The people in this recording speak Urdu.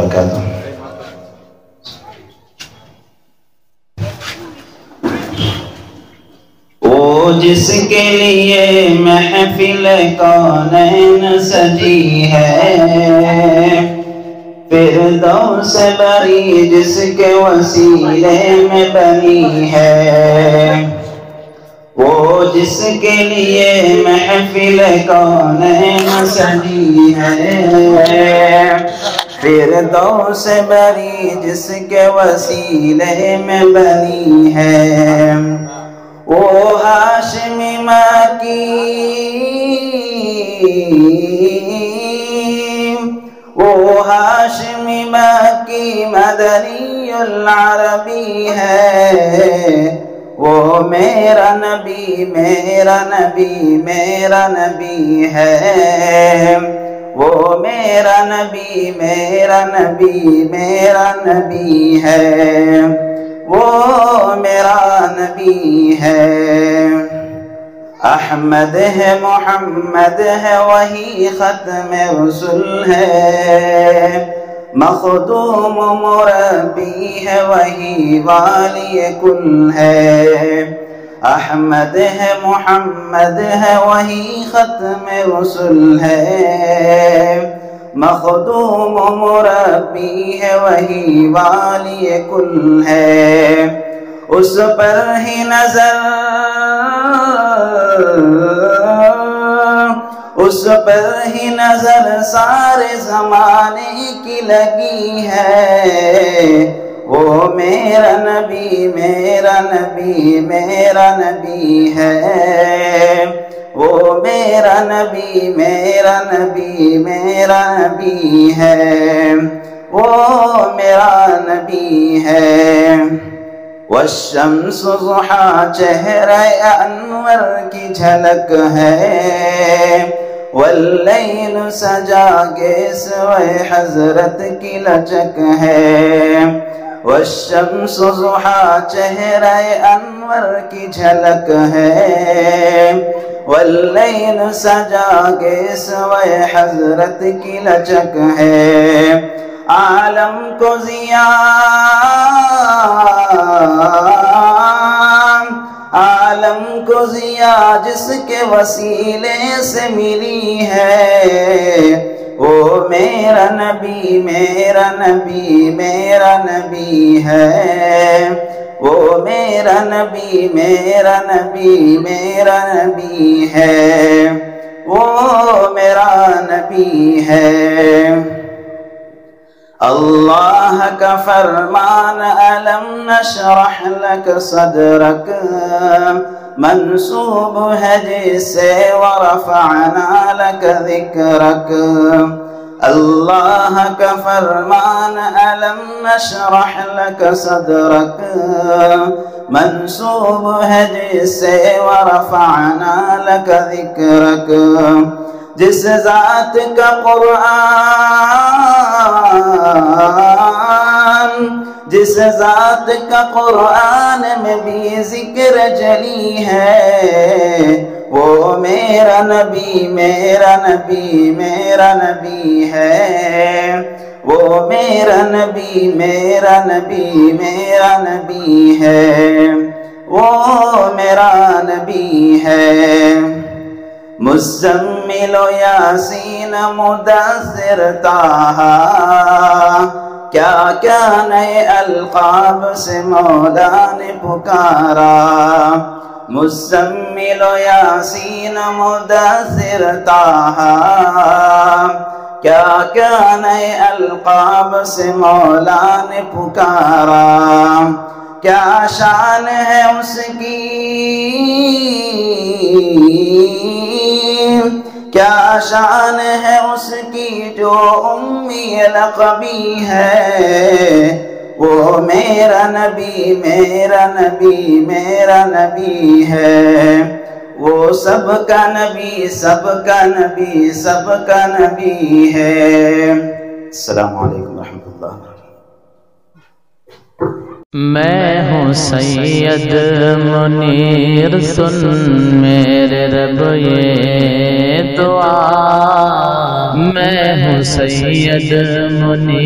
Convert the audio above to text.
وبرکاتہ۔ وہ جس کے لیے محفل کونین سجی ہے، فردوس بری جس کے وسیلے میں بنی ہے، وہ جس کے لیے محفل کونین سجی ہے، فردوس بری جس کے وسیلے میں بنی ہے، وہ ہاشمی مکی، وہ ہاشمی مکی مدنی العربی ہے، وہ میرا نبی میرا نبی میرا نبی ہے، وہ میرا نبی میرا نبی میرا نبی ہے، وہ میرا نبی ہے۔ احمد ہے محمد ہے وہی ختم رسول ہے، مخدوم مربی ہے وہی والی کل ہے، احمد ہے محمد ہے وہی ختم رسول ہے، مخدوم مربی ہے وہی والی کل ہے، اس پر ہی نظر اس پر ہی نظر سارے زمانے کی لگی ہے، وہ میرا نبی میرا نبی میرا نبی ہے، وہ میرا نبی میرا نبی میرا نبی ہے، وہ میرا نبی ہے۔ والشمس ضحا چہرہ انور کی جھلک ہے، واللیل سجا گیسوئے حضرت کی لچک ہے، والشمس ضحا چہرہ انور کی جھلک ہے، واللیل سجا گیسوئے حضرت کی لچک ہے، عالم کو ضیاء عالم کو ضیاء جس کے وسیلے سے ملی ہے، وہ میرا نبی میرا نبی میرا نبی ہے، وہ میرا نبی میرا نبی میرا نبی ہے، وہ میرا نبی ہے۔ اللہ کا فرمان ألم نشرح لك صدرك منسوب ہے جس سے ورفعنا لك ذکرک، اللہ کا فرمان ألم نشرح لك صدرك منسوب ہے جس سے ورفعنا لك ذکرک، جس ذات کا جس ذات کا قرآن میں بھی ذکر جلی ہے، وہ میرا نبی میرا نبی میرا نبی ہے، وہ میرا نبی میرا نبی میرا نبی ہے، وہ میرا نبی ہے۔ مزمل و یاسین مدثر طٰہٰ، کیا کیا نئے القاب سے مولا نے پکارا، مزمل و یاسین مدثر طٰہٰ، کیا کیا نئے القاب سے مولا نے پکارا، کیا شان ہے اس کی کیا شان ہے اس کی جو امی لقبی ہے، وہ میرا نبی میرا نبی میرا نبی ہے، وہ سب کا نبی سب کا نبی سب کا نبی ہے۔ السلام علیکم ورحمۃ اللہ۔ میں ہوں سید منیر سن میرے رب یہ دعا، میں ہوں سید منیر